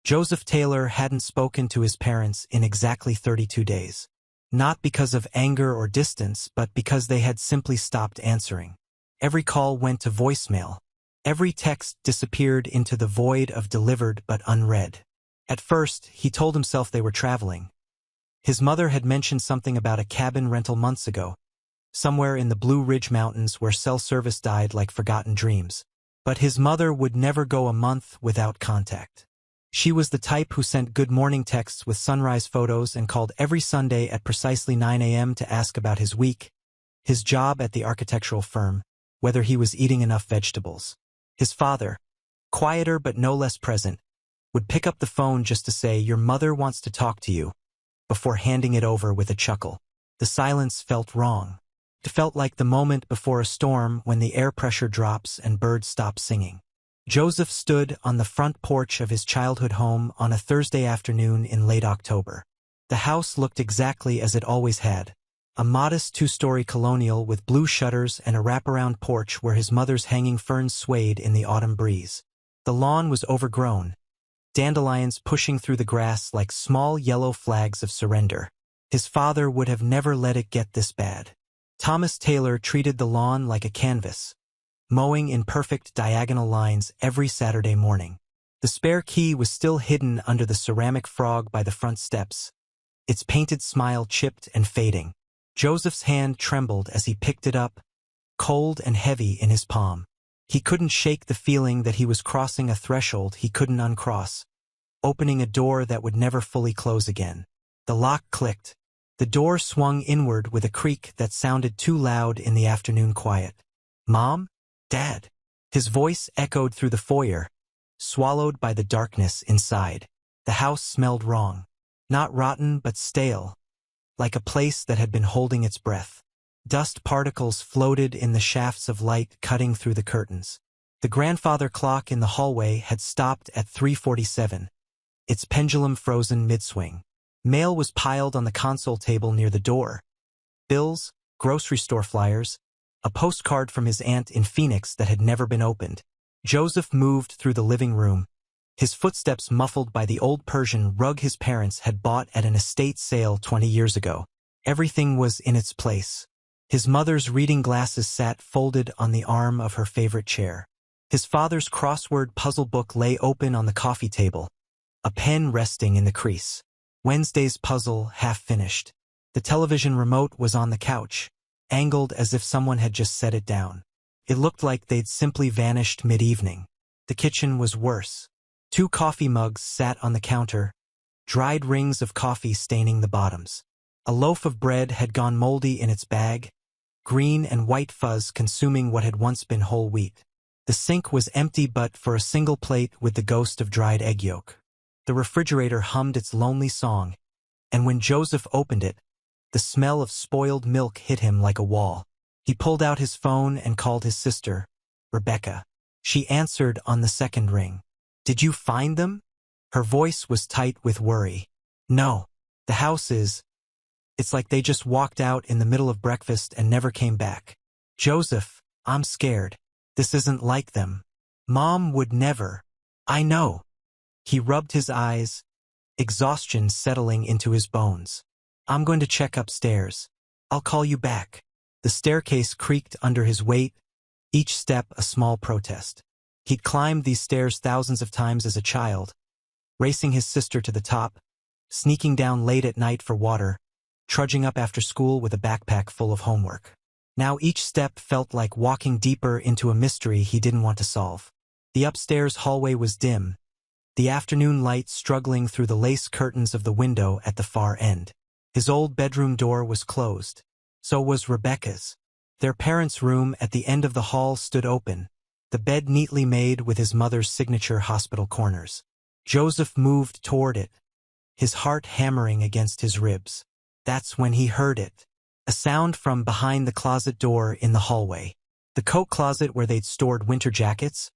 Joseph Taylor hadn't spoken to his parents in exactly 32 days. Not because of anger or distance, but because they had simply stopped answering. Every call went to voicemail. Every text disappeared into the void of delivered but unread. At first, he told himself they were traveling. His mother had mentioned something about a cabin rental months ago, somewhere in the Blue Ridge Mountains where cell service died like forgotten dreams. But his mother would never go a month without contact. She was the type who sent good morning texts with sunrise photos and called every Sunday at precisely 9 a.m. to ask about his week, his job at the architectural firm, whether he was eating enough vegetables. His father, quieter but no less present, would pick up the phone just to say, "Your mother wants to talk to you," before handing it over with a chuckle. The silence felt wrong. It felt like the moment before a storm when the air pressure drops and birds stop singing. Joseph stood on the front porch of his childhood home on a Thursday afternoon in late October. The house looked exactly as it always had, a modest two-story colonial with blue shutters and a wraparound porch where his mother's hanging ferns swayed in the autumn breeze. The lawn was overgrown, dandelions pushing through the grass like small yellow flags of surrender. His father would have never let it get this bad. Thomas Taylor treated the lawn like a canvas, mowing in perfect diagonal lines every Saturday morning. The spare key was still hidden under the ceramic frog by the front steps, its painted smile chipped and fading. Joseph's hand trembled as he picked it up, cold and heavy in his palm. He couldn't shake the feeling that he was crossing a threshold he couldn't uncross, opening a door that would never fully close again. The lock clicked. The door swung inward with a creak that sounded too loud in the afternoon quiet. "Mom? Dad?" His voice echoed through the foyer, swallowed by the darkness inside. The house smelled wrong. Not rotten, but stale, like a place that had been holding its breath. Dust particles floated in the shafts of light cutting through the curtains. The grandfather clock in the hallway had stopped at 3:47, its pendulum frozen mid-swing. Mail was piled on the console table near the door. Bills, grocery store flyers, a postcard from his aunt in Phoenix that had never been opened. Joseph moved through the living room, his footsteps muffled by the old Persian rug his parents had bought at an estate sale 20 years ago. Everything was in its place. His mother's reading glasses sat folded on the arm of her favorite chair. His father's crossword puzzle book lay open on the coffee table, a pen resting in the crease. Wednesday's puzzle half finished. The television remote was on the couch, angled as if someone had just set it down. It looked like they'd simply vanished mid-evening. The kitchen was worse. 2 coffee mugs sat on the counter, dried rings of coffee staining the bottoms. A loaf of bread had gone moldy in its bag, green and white fuzz consuming what had once been whole wheat. The sink was empty but for a single plate with the ghost of dried egg yolk. The refrigerator hummed its lonely song, and when Joseph opened it, the smell of spoiled milk hit him like a wall. He pulled out his phone and called his sister, Rebecca. She answered on the second ring. "Did you find them?" Her voice was tight with worry. "No. The house is. It's like they just walked out in the middle of breakfast and never came back." "Joseph, I'm scared. This isn't like them. Mom would never." "I know." He rubbed his eyes, exhaustion settling into his bones. "I'm going to check upstairs. I'll call you back." The staircase creaked under his weight, each step a small protest. He'd climbed these stairs thousands of times as a child, racing his sister to the top, sneaking down late at night for water, trudging up after school with a backpack full of homework. Now each step felt like walking deeper into a mystery he didn't want to solve. The upstairs hallway was dim, the afternoon light struggling through the lace curtains of the window at the far end. His old bedroom door was closed. So was Rebecca's. Their parents' room at the end of the hall stood open, the bed neatly made with his mother's signature hospital corners. Joseph moved toward it, his heart hammering against his ribs. That's when he heard it. A sound from behind the closet door in the hallway. The coat closet where they'd stored winter jackets,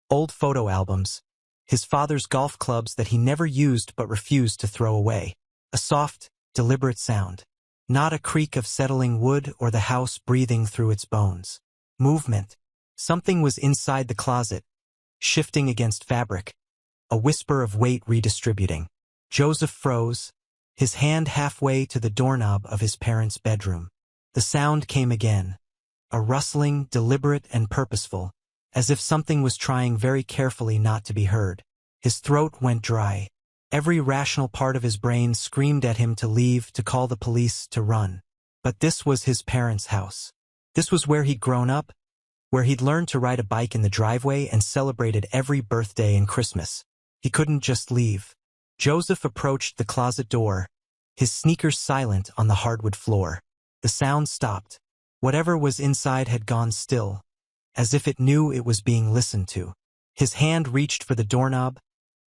old photo albums, his father's golf clubs that he never used but refused to throw away. A soft, deliberate sound. Not a creak of settling wood or the house breathing through its bones. Movement. Something was inside the closet, shifting against fabric, a whisper of weight redistributing. Joseph froze, his hand halfway to the doorknob of his parents' bedroom. The sound came again, a rustling, deliberate and purposeful, as if something was trying very carefully not to be heard. His throat went dry. Every rational part of his brain screamed at him to leave, to call the police, to run. But this was his parents' house. This was where he'd grown up, where he'd learned to ride a bike in the driveway and celebrated every birthday and Christmas. He couldn't just leave. Joseph approached the closet door, his sneakers silent on the hardwood floor. The sound stopped. Whatever was inside had gone still, as if it knew it was being listened to. His hand reached for the doorknob,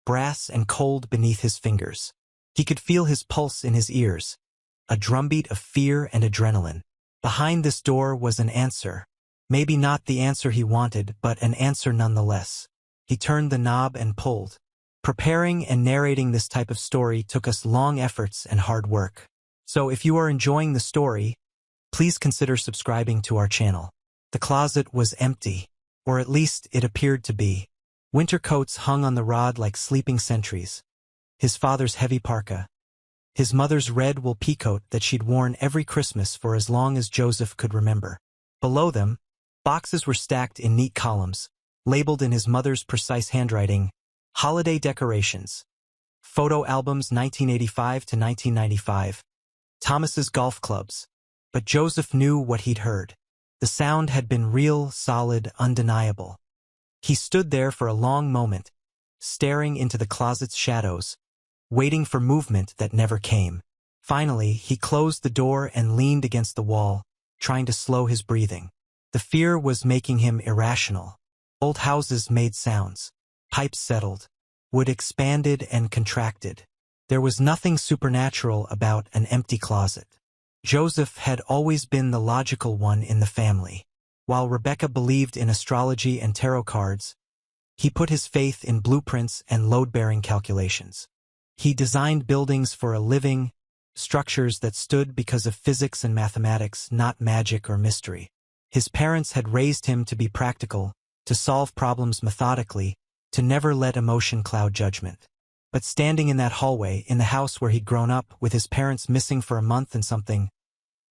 brass and cold beneath his fingers. He could feel his pulse in his ears, a drumbeat of fear and adrenaline. Behind this door was an answer. Maybe not the answer he wanted, but an answer nonetheless. He turned the knob and pulled. Preparing and narrating this type of story took us long efforts and hard work. So if you are enjoying the story, please consider subscribing to our channel. The closet was empty, or at least it appeared to be. Winter coats hung on the rod like sleeping sentries. His father's heavy parka. His mother's red wool peacoat that she'd worn every Christmas for as long as Joseph could remember. Below them, boxes were stacked in neat columns, labeled in his mother's precise handwriting, holiday decorations, photo albums 1985 to 1995, Thomas's golf clubs. But Joseph knew what he'd heard. The sound had been real, solid, undeniable. He stood there for a long moment, staring into the closet's shadows, waiting for movement that never came. Finally, he closed the door and leaned against the wall, trying to slow his breathing. The fear was making him irrational. Old houses made sounds. Pipes settled. Wood expanded and contracted. There was nothing supernatural about an empty closet. Joseph had always been the logical one in the family. While Rebecca believed in astrology and tarot cards, he put his faith in blueprints and load-bearing calculations. He designed buildings for a living, structures that stood because of physics and mathematics, not magic or mystery. His parents had raised him to be practical, to solve problems methodically, to never let emotion cloud judgment. But standing in that hallway, in the house where he'd grown up, with his parents missing for a month and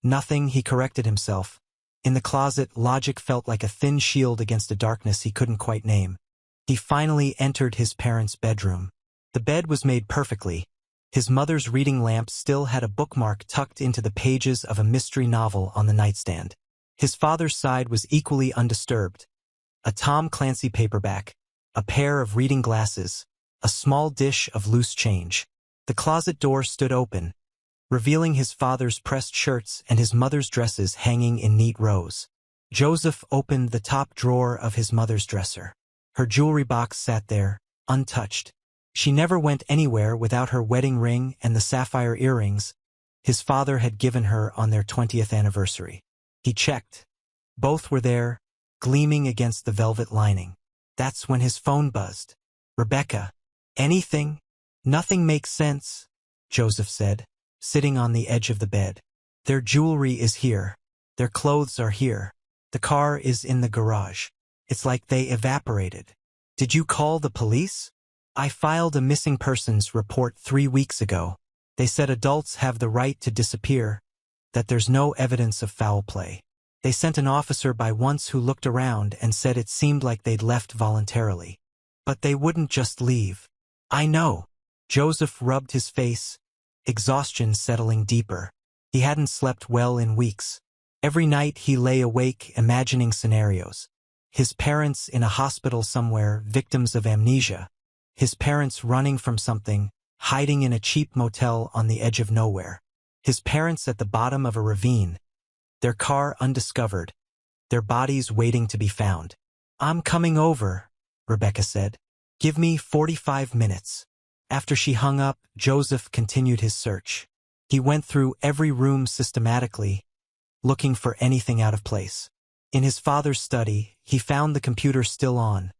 nothing, he corrected himself. In the closet, logic felt like a thin shield against a darkness he couldn't quite name. He finally entered his parents' bedroom. The bed was made perfectly. His mother's reading lamp still had a bookmark tucked into the pages of a mystery novel on the nightstand. His father's side was equally undisturbed. A Tom Clancy paperback, a pair of reading glasses, a small dish of loose change. The closet door stood open, revealing his father's pressed shirts and his mother's dresses hanging in neat rows. Joseph opened the top drawer of his mother's dresser. Her jewelry box sat there, untouched. She never went anywhere without her wedding ring and the sapphire earrings his father had given her on their 20th anniversary. He checked. Both were there, gleaming against the velvet lining. That's when his phone buzzed. "Rebecca, anything?" "Nothing makes sense," Joseph said, sitting on the edge of the bed. "Their jewelry is here. Their clothes are here. The car is in the garage. It's like they evaporated." "Did you call the police?" "I filed a missing persons report 3 weeks ago. They said adults have the right to disappear, that there's no evidence of foul play. They sent an officer by once who looked around and said it seemed like they'd left voluntarily. But they wouldn't just leave." "I know." Joseph rubbed his face, exhaustion settling deeper. He hadn't slept well in weeks. Every night he lay awake imagining scenarios. His parents in a hospital somewhere, victims of amnesia. His parents running from something, hiding in a cheap motel on the edge of nowhere. His parents at the bottom of a ravine, their car undiscovered, their bodies waiting to be found. "I'm coming over," Rebecca said. "Give me 45 minutes. After she hung up, Joseph continued his search. He went through every room systematically, looking for anything out of place. In his father's study, he found the computer still on,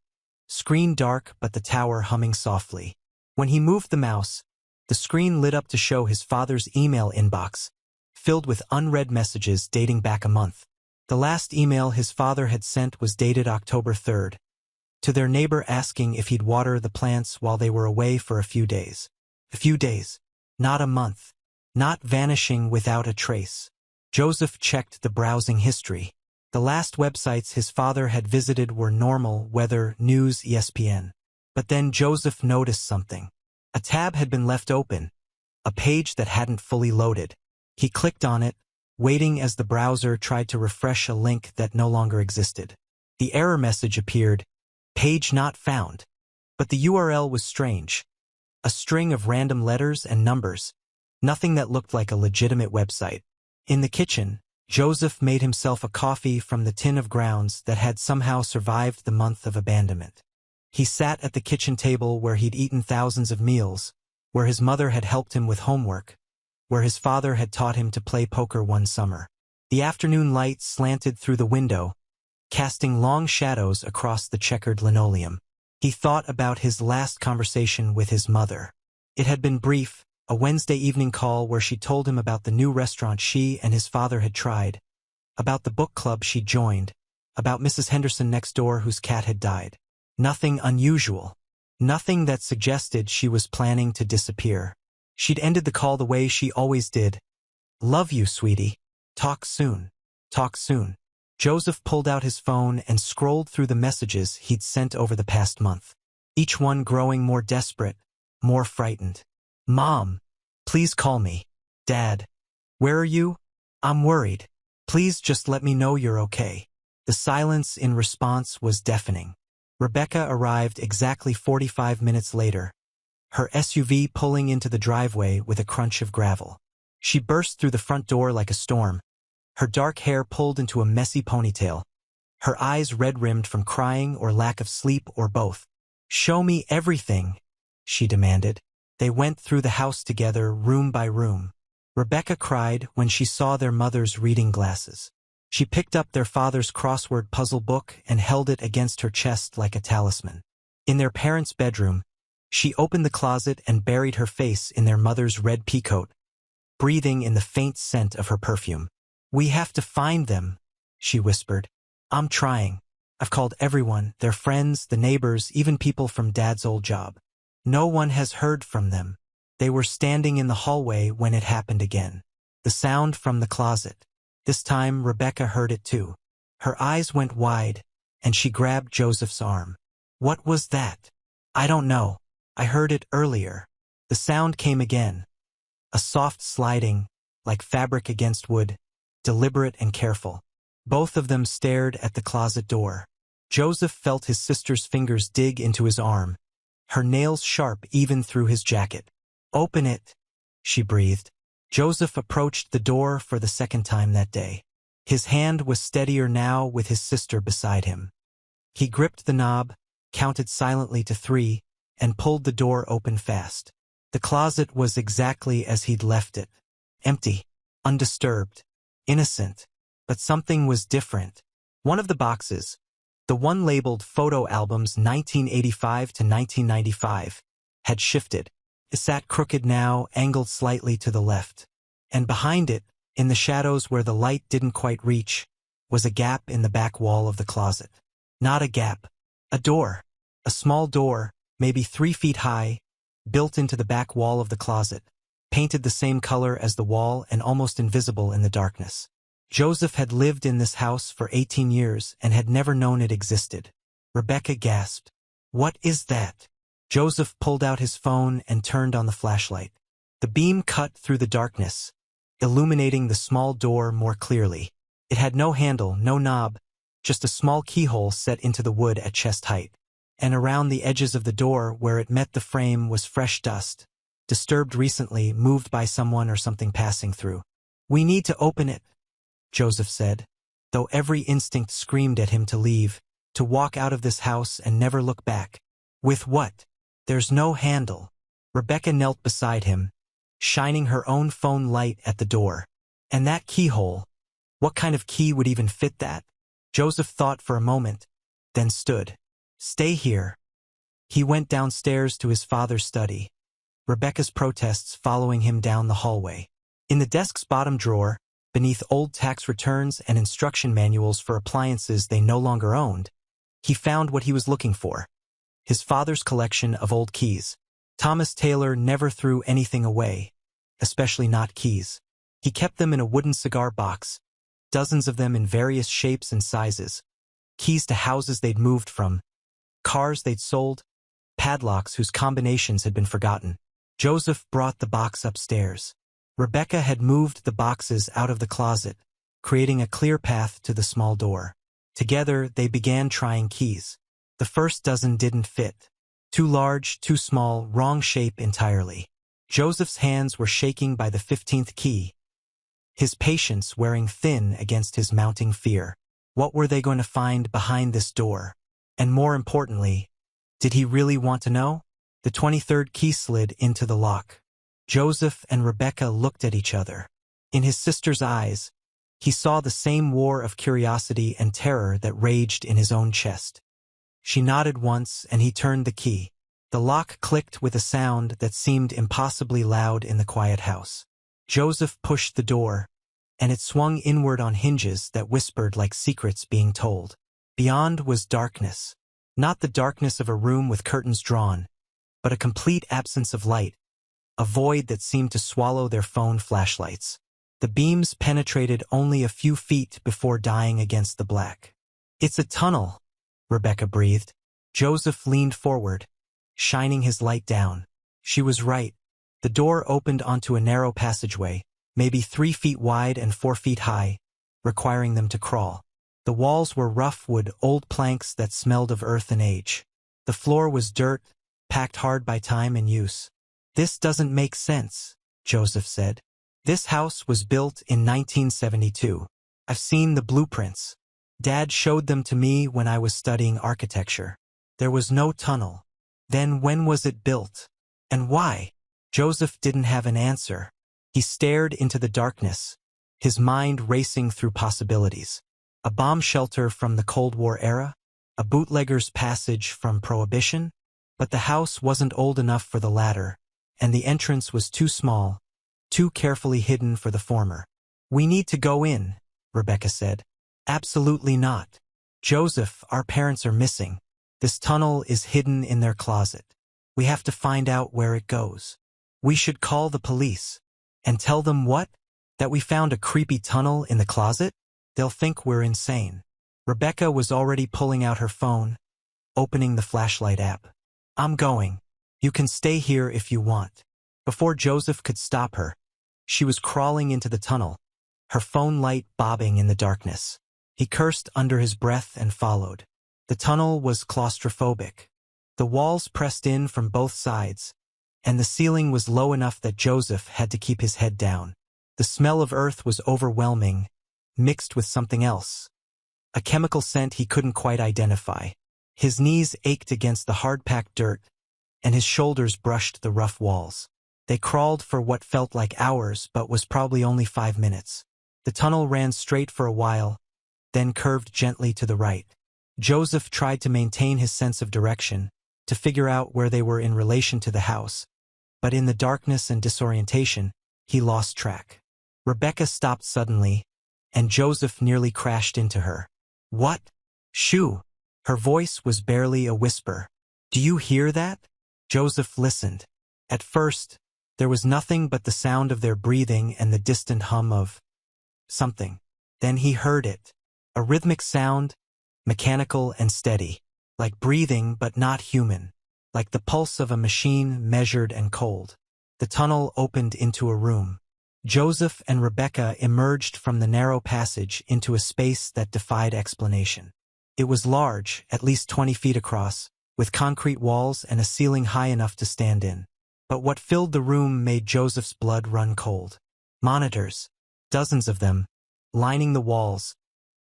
screen dark but the tower humming softly. When he moved the mouse, the screen lit up to show his father's email inbox, filled with unread messages dating back a month. The last email his father had sent was dated October 3rd. to their neighbor asking if he'd water the plants while they were away for a few days. A few days. Not a month. Not vanishing without a trace. Joseph checked the browsing history. The last websites his father had visited were normal, weather, news, ESPN. But then Joseph noticed something. A tab had been left open. A page that hadn't fully loaded. He clicked on it, waiting as the browser tried to refresh a link that no longer existed. The error message appeared, "Page not found." But the URL was strange. A string of random letters and numbers. Nothing that looked like a legitimate website. In the kitchen, Joseph made himself a coffee from the tin of grounds that had somehow survived the month of abandonment. He sat at the kitchen table where he'd eaten thousands of meals, where his mother had helped him with homework, where his father had taught him to play poker one summer. The afternoon light slanted through the window, casting long shadows across the checkered linoleum. He thought about his last conversation with his mother. It had been brief, a Wednesday evening call where she told him about the new restaurant she and his father had tried, about the book club she'd joined, about Mrs. Henderson next door whose cat had died. Nothing unusual. Nothing that suggested she was planning to disappear. She'd ended the call the way she always did. "Love you, sweetie. Talk soon. Talk soon." Joseph pulled out his phone and scrolled through the messages he'd sent over the past month. Each one growing more desperate, more frightened. "Mom, please call me. Dad, where are you? I'm worried. Please just let me know you're okay." The silence in response was deafening. Rebecca arrived exactly 45 minutes later, her SUV pulling into the driveway with a crunch of gravel. She burst through the front door like a storm, her dark hair pulled into a messy ponytail, her eyes red-rimmed from crying or lack of sleep or both. "Show me everything," she demanded. They went through the house together, room by room. Rebecca cried when she saw their mother's reading glasses. She picked up their father's crossword puzzle book and held it against her chest like a talisman. In their parents' bedroom, she opened the closet and buried her face in their mother's red peacoat, breathing in the faint scent of her perfume. "We have to find them," she whispered. "I'm trying. I've called everyone, their friends, the neighbors, even people from Dad's old job. No one has heard from them." They were standing in the hallway when it happened again. The sound from the closet. This time Rebecca heard it too. Her eyes went wide, and she grabbed Joseph's arm. "What was that?" "I don't know. I heard it earlier." The sound came again. A soft sliding, like fabric against wood, deliberate and careful. Both of them stared at the closet door. Joseph felt his sister's fingers dig into his arm, her nails sharp even through his jacket. "Open it," she breathed. Joseph approached the door for the second time that day. His hand was steadier now with his sister beside him. He gripped the knob, counted silently to 3, and pulled the door open fast. The closet was exactly as he'd left it. Empty, undisturbed, innocent. But something was different. One of the boxes, the one labeled Photo Albums 1985 to 1995, had shifted. It sat crooked now, angled slightly to the left. And behind it, in the shadows where the light didn't quite reach, was a gap in the back wall of the closet. Not a gap. A door. A small door, maybe 3 feet high, built into the back wall of the closet, painted the same color as the wall and almost invisible in the darkness. Joseph had lived in this house for 18 years and had never known it existed. Rebecca gasped. "What is that?" Joseph pulled out his phone and turned on the flashlight. The beam cut through the darkness, illuminating the small door more clearly. It had no handle, no knob, just a small keyhole set into the wood at chest height. And around the edges of the door where it met the frame was fresh dust, disturbed recently, moved by someone or something passing through. "We need to open it," Joseph said, though every instinct screamed at him to leave, to walk out of this house and never look back. "With what? There's no handle." Rebecca knelt beside him, shining her own phone light at the door. "And that keyhole, what kind of key would even fit that?" Joseph thought for a moment, then stood. "Stay here." He went downstairs to his father's study, Rebecca's protests following him down the hallway. In the desk's bottom drawer, beneath old tax returns and instruction manuals for appliances they no longer owned, He found what he was looking for. His father's collection of old keys. Thomas Taylor never threw anything away, especially not keys. He kept them in a wooden cigar box, dozens of them in various shapes and sizes. Keys to houses they'd moved from, cars they'd sold, padlocks whose combinations had been forgotten. Joseph brought the box upstairs. Rebecca had moved the boxes out of the closet, creating a clear path to the small door. Together, they began trying keys. The first dozen didn't fit. Too large, too small, wrong shape entirely. Joseph's hands were shaking by the 15th key, his patience wearing thin against his mounting fear. What were they going to find behind this door? And more importantly, did he really want to know? The 23rd key slid into the lock. Joseph and Rebecca looked at each other. In his sister's eyes, he saw the same war of curiosity and terror that raged in his own chest. She nodded once, and he turned the key. The lock clicked with a sound that seemed impossibly loud in the quiet house. Joseph pushed the door, and it swung inward on hinges that whispered like secrets being told. Beyond was darkness. Not the darkness of a room with curtains drawn, but a complete absence of light, a void that seemed to swallow their phone flashlights. The beams penetrated only a few feet before dying against the black. "It's a tunnel," Rebecca breathed. Joseph leaned forward, shining his light down. She was right. The door opened onto a narrow passageway, maybe 3 feet wide and 4 feet high, requiring them to crawl. The walls were rough wood, old planks that smelled of earth and age. The floor was dirt, packed hard by time and use. "This doesn't make sense," Joseph said. "This house was built in 1972. I've seen the blueprints. Dad showed them to me when I was studying architecture. There was no tunnel. Then when was it built? And why?" Joseph didn't have an answer. He stared into the darkness, his mind racing through possibilities. A bomb shelter from the Cold War era? A bootlegger's passage from Prohibition? But the house wasn't old enough for the latter, and the entrance was too small, too carefully hidden for the former. "We need to go in," Rebecca said. "Absolutely not. Joseph, our parents are missing. This tunnel is hidden in their closet. We have to find out where it goes. We should call the police. And tell them what? That we found a creepy tunnel in the closet? They'll think we're insane." Rebecca was already pulling out her phone, opening the flashlight app. "I'm going. You can stay here if you want." Before Joseph could stop her, she was crawling into the tunnel, her phone light bobbing in the darkness. He cursed under his breath and followed. The tunnel was claustrophobic. The walls pressed in from both sides, and the ceiling was low enough that Joseph had to keep his head down. The smell of earth was overwhelming, mixed with something else, a chemical scent he couldn't quite identify. His knees ached against the hard-packed dirt, and his shoulders brushed the rough walls. They crawled for what felt like hours but was probably only 5 minutes. The tunnel ran straight for a while, then curved gently to the right. Joseph tried to maintain his sense of direction, to figure out where they were in relation to the house, but in the darkness and disorientation, he lost track. Rebecca stopped suddenly, and Joseph nearly crashed into her. "What? Shoo!" Her voice was barely a whisper. "Do you hear that?" Joseph listened. At first, there was nothing but the sound of their breathing and the distant hum of something. Then he heard it. A rhythmic sound, mechanical and steady, like breathing but not human, like the pulse of a machine measured and cold. The tunnel opened into a room. Joseph and Rebecca emerged from the narrow passage into a space that defied explanation. It was large, at least 20 feet across, with concrete walls and a ceiling high enough to stand in. But what filled the room made Joseph's blood run cold. Monitors, dozens of them, lining the walls,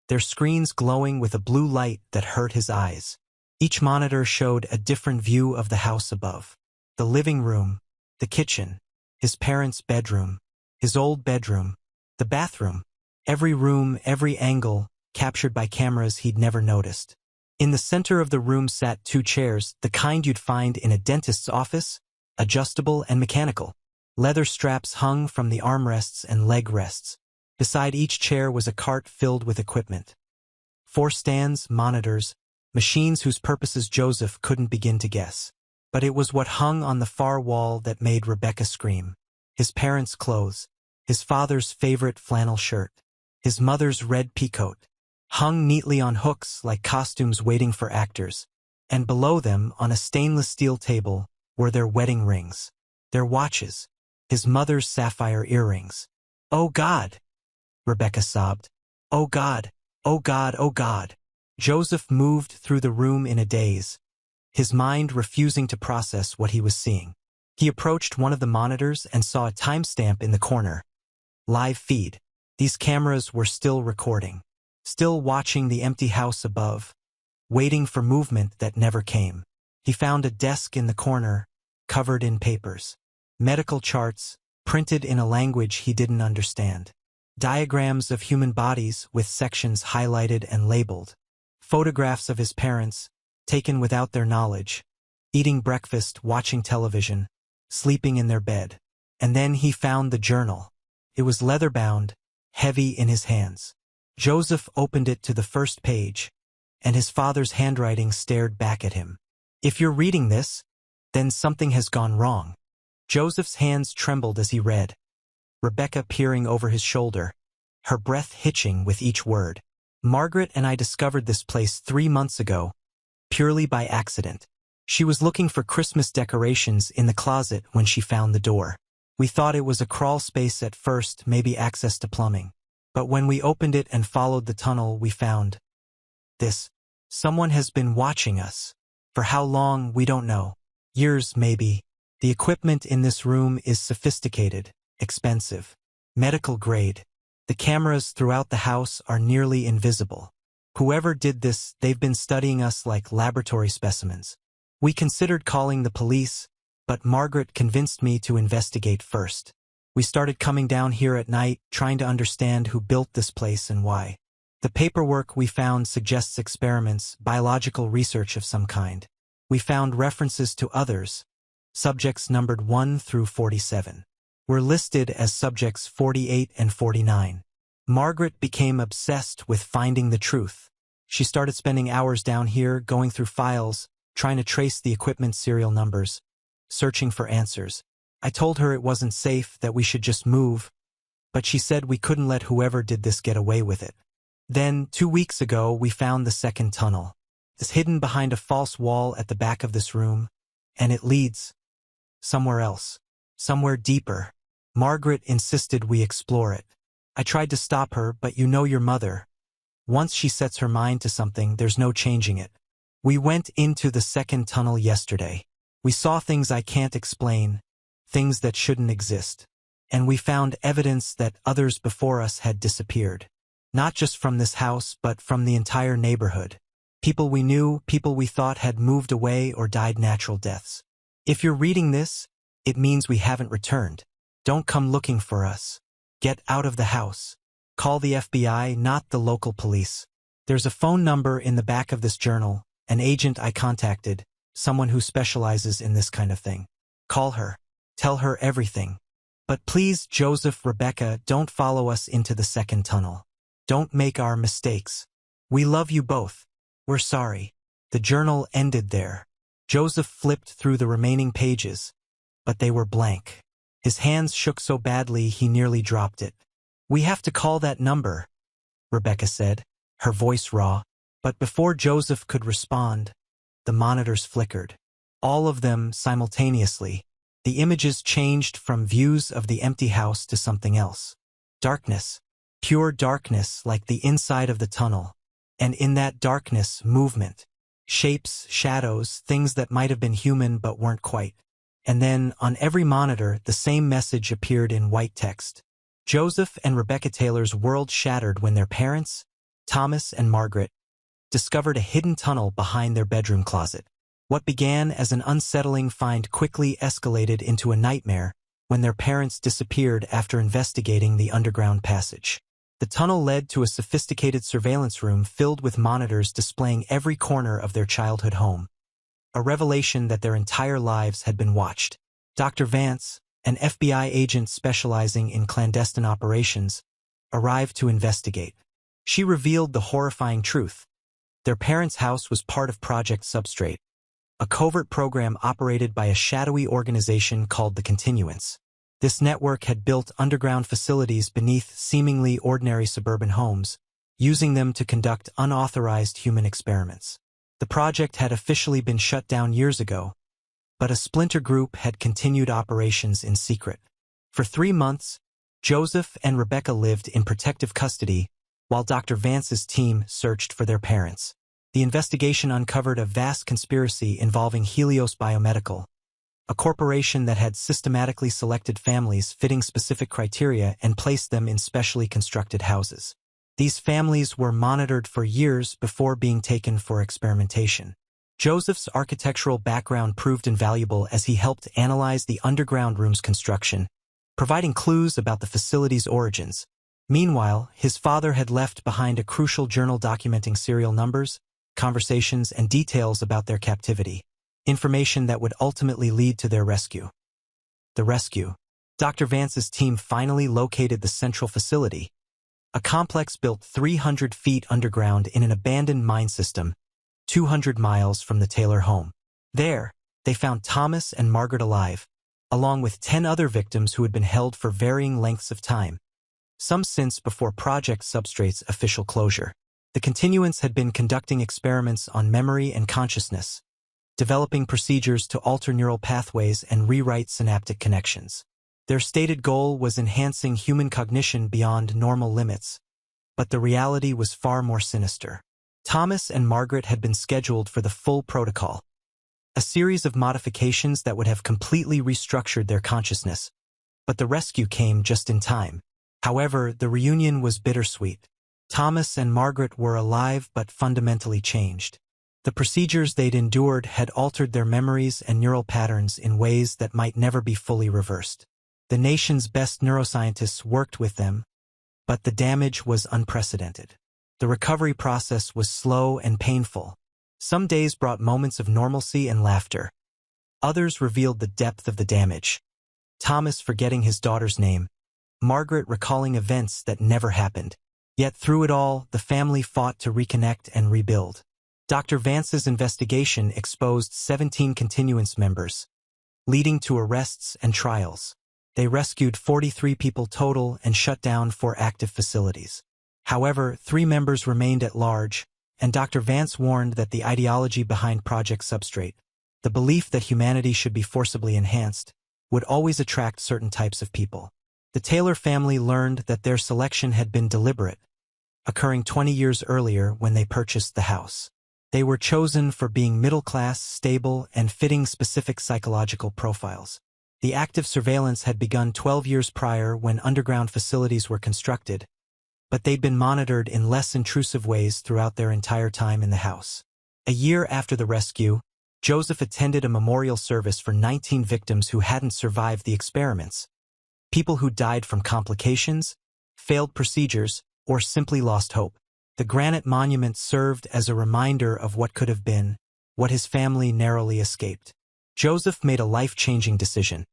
their screens glowing with a blue light that hurt his eyes. Each monitor showed a different view of the house above. The living room, the kitchen, his parents' bedroom, his old bedroom, the bathroom, every room, every angle, captured by cameras he'd never noticed. In the center of the room sat 2 chairs, the kind you'd find in a dentist's office, adjustable and mechanical. Leather straps hung from the armrests and leg rests. Beside each chair was a cart filled with equipment. 4 stands, monitors, machines whose purposes Joseph couldn't begin to guess. But it was what hung on the far wall that made Rebecca scream. His parents' clothes, his father's favorite flannel shirt, his mother's red peacoat, hung neatly on hooks like costumes waiting for actors, and below them, on a stainless steel table, were their wedding rings, their watches, his mother's sapphire earrings. "Oh God!" Rebecca sobbed. "Oh God! Oh God! Oh God!" Joseph moved through the room in a daze, his mind refusing to process what he was seeing. He approached one of the monitors and saw a timestamp in the corner. Live feed. These cameras were still recording, still watching the empty house above, waiting for movement that never came. He found a desk in the corner, covered in papers. Medical charts, printed in a language he didn't understand. Diagrams of human bodies with sections highlighted and labeled. Photographs of his parents, taken without their knowledge, eating breakfast, watching television, sleeping in their bed. And then he found the journal. It was leather-bound, heavy in his hands. Joseph opened it to the first page, and his father's handwriting stared back at him. "If you're reading this, then something has gone wrong." Joseph's hands trembled as he read, Rebecca peering over his shoulder, her breath hitching with each word. "Margaret and I discovered this place 3 months ago, purely by accident. She was looking for Christmas decorations in the closet when she found the door. We thought it was a crawl space at first, maybe access to plumbing. But when we opened it and followed the tunnel, we found this. Someone has been watching us. For how long, we don't know. Years, maybe. The equipment in this room is sophisticated, expensive, medical grade. The cameras throughout the house are nearly invisible. Whoever did this, they've been studying us like laboratory specimens. We considered calling the police, but Margaret convinced me to investigate first. We started coming down here at night, trying to understand who built this place and why. The paperwork we found suggests experiments, biological research of some kind. We found references to others, subjects numbered 1 through 47. We're listed as subjects 48 and 49. Margaret became obsessed with finding the truth. She started spending hours down here, going through files, trying to trace the equipment serial numbers, searching for answers. I told her it wasn't safe, that we should just move, but she said we couldn't let whoever did this get away with it. Then, 2 weeks ago, we found the second tunnel. It's hidden behind a false wall at the back of this room, and it leads somewhere else, somewhere deeper. Margaret insisted we explore it. I tried to stop her, but you know your mother. Once she sets her mind to something, there's no changing it. We went into the second tunnel yesterday. We saw things I can't explain, things that shouldn't exist. And we found evidence that others before us had disappeared. Not just from this house, but from the entire neighborhood. People we knew, people we thought had moved away or died natural deaths. If you're reading this, it means we haven't returned. Don't come looking for us. Get out of the house. Call the FBI, not the local police. There's a phone number in the back of this journal, an agent I contacted, someone who specializes in this kind of thing. Call her. Tell her everything. But please, Joseph, Rebecca, don't follow us into the second tunnel. Don't make our mistakes. We love you both. We're sorry. The journal ended there. Joseph flipped through the remaining pages, but they were blank. His hands shook so badly he nearly dropped it. We have to call that number, Rebecca said, her voice raw. But before Joseph could respond, the monitors flickered. All of them simultaneously. The images changed from views of the empty house to something else. Darkness. Pure darkness, like the inside of the tunnel. And in that darkness, movement. Shapes, shadows, things that might have been human but weren't quite. And then, on every monitor, the same message appeared in white text. Joseph and Rebecca Taylor's world shattered when their parents, Thomas and Margaret, discovered a hidden tunnel behind their bedroom closet. What began as an unsettling find quickly escalated into a nightmare when their parents disappeared after investigating the underground passage. The tunnel led to a sophisticated surveillance room filled with monitors displaying every corner of their childhood home. A revelation that their entire lives had been watched. Dr. Vance, an FBI agent specializing in clandestine operations, arrived to investigate. She revealed the horrifying truth. Their parents' house was part of Project Substrate, a covert program operated by a shadowy organization called the Continuance. This network had built underground facilities beneath seemingly ordinary suburban homes, using them to conduct unauthorized human experiments. The project had officially been shut down years ago, but a splinter group had continued operations in secret. For 3 months, Joseph and Rebecca lived in protective custody while Dr. Vance's team searched for their parents. The investigation uncovered a vast conspiracy involving Helios Biomedical, a corporation that had systematically selected families fitting specific criteria and placed them in specially constructed houses. These families were monitored for years before being taken for experimentation. Joseph's architectural background proved invaluable as he helped analyze the underground room's construction, providing clues about the facility's origins. Meanwhile, his father had left behind a crucial journal documenting serial numbers, conversations, and details about their captivity, information that would ultimately lead to their rescue. The rescue. Dr. Vance's team finally located the central facility, a complex built 300 feet underground in an abandoned mine system, 200 miles from the Taylor home. There, they found Thomas and Margaret alive, along with 10 other victims who had been held for varying lengths of time, some since before Project Substrate's official closure. The Continuance had been conducting experiments on memory and consciousness, developing procedures to alter neural pathways and rewrite synaptic connections. Their stated goal was enhancing human cognition beyond normal limits, but the reality was far more sinister. Thomas and Margaret had been scheduled for the full protocol, a series of modifications that would have completely restructured their consciousness, but the rescue came just in time. However, the reunion was bittersweet. Thomas and Margaret were alive but fundamentally changed. The procedures they'd endured had altered their memories and neural patterns in ways that might never be fully reversed. The nation's best neuroscientists worked with them, but the damage was unprecedented. The recovery process was slow and painful. Some days brought moments of normalcy and laughter. Others revealed the depth of the damage. Thomas forgetting his daughter's name, Margaret recalling events that never happened. Yet through it all, the family fought to reconnect and rebuild. Dr. Vance's investigation exposed 17 Continuance members, leading to arrests and trials. They rescued 43 people total and shut down 4 active facilities. However, 3 members remained at large, and Dr. Vance warned that the ideology behind Project Substrate, the belief that humanity should be forcibly enhanced, would always attract certain types of people. The Taylor family learned that their selection had been deliberate, occurring 20 years earlier when they purchased the house. They were chosen for being middle-class, stable, and fitting specific psychological profiles. The active surveillance had begun 12 years prior when underground facilities were constructed, but they'd been monitored in less intrusive ways throughout their entire time in the house. A year after the rescue, Joseph attended a memorial service for 19 victims who hadn't survived the experiments. People who died from complications, failed procedures, or simply lost hope. The granite monument served as a reminder of what could have been, what his family narrowly escaped. Joseph made a life-changing decision.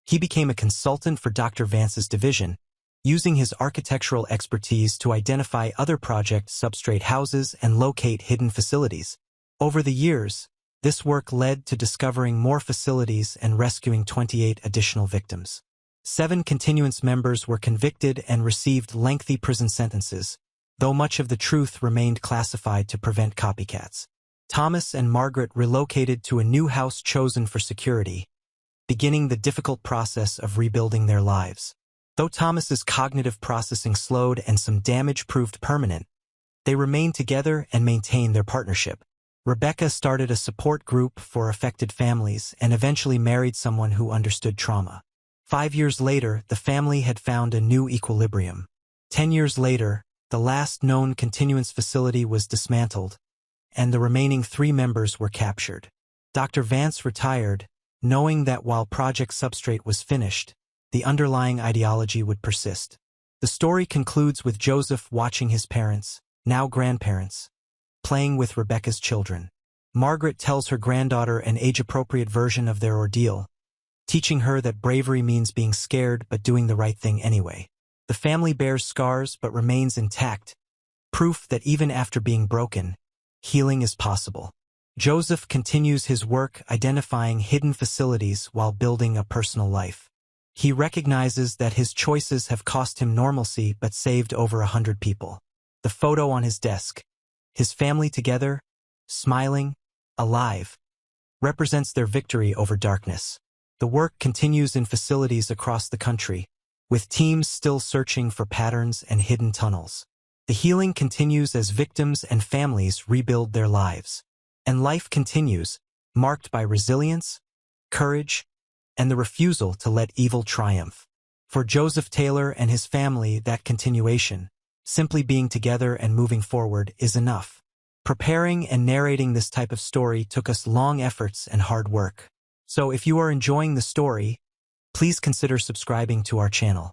He became a consultant for Dr. Vance's division, using his architectural expertise to identify other Project Substrate houses and locate hidden facilities. Over the years, this work led to discovering more facilities and rescuing 28 additional victims. 7 Continuance members were convicted and received lengthy prison sentences, though much of the truth remained classified to prevent copycats. Thomas and Margaret relocated to a new house chosen for security, beginning the difficult process of rebuilding their lives. Though Thomas's cognitive processing slowed and some damage proved permanent, they remained together and maintained their partnership. Rebecca started a support group for affected families and eventually married someone who understood trauma. 5 years later, the family had found a new equilibrium. 10 years later, the last known Continuance facility was dismantled, and the remaining 3 members were captured. Dr. Vance retired, knowing that while Project Substrate was finished, the underlying ideology would persist. The story concludes with Joseph watching his parents, now grandparents, playing with Rebecca's children. Margaret tells her granddaughter an age-appropriate version of their ordeal, teaching her that bravery means being scared but doing the right thing anyway. The family bears scars but remains intact, proof that even after being broken, healing is possible. Joseph continues his work identifying hidden facilities while building a personal life. He recognizes that his choices have cost him normalcy but saved over 100 people. The photo on his desk, his family together, smiling, alive, represents their victory over darkness. The work continues in facilities across the country, with teams still searching for patterns and hidden tunnels. The healing continues as victims and families rebuild their lives. And life continues, marked by resilience, courage, and the refusal to let evil triumph. For Joseph Taylor and his family, that continuation, simply being together and moving forward, is enough. Preparing and narrating this type of story took us long efforts and hard work. So if you are enjoying the story, please consider subscribing to our channel.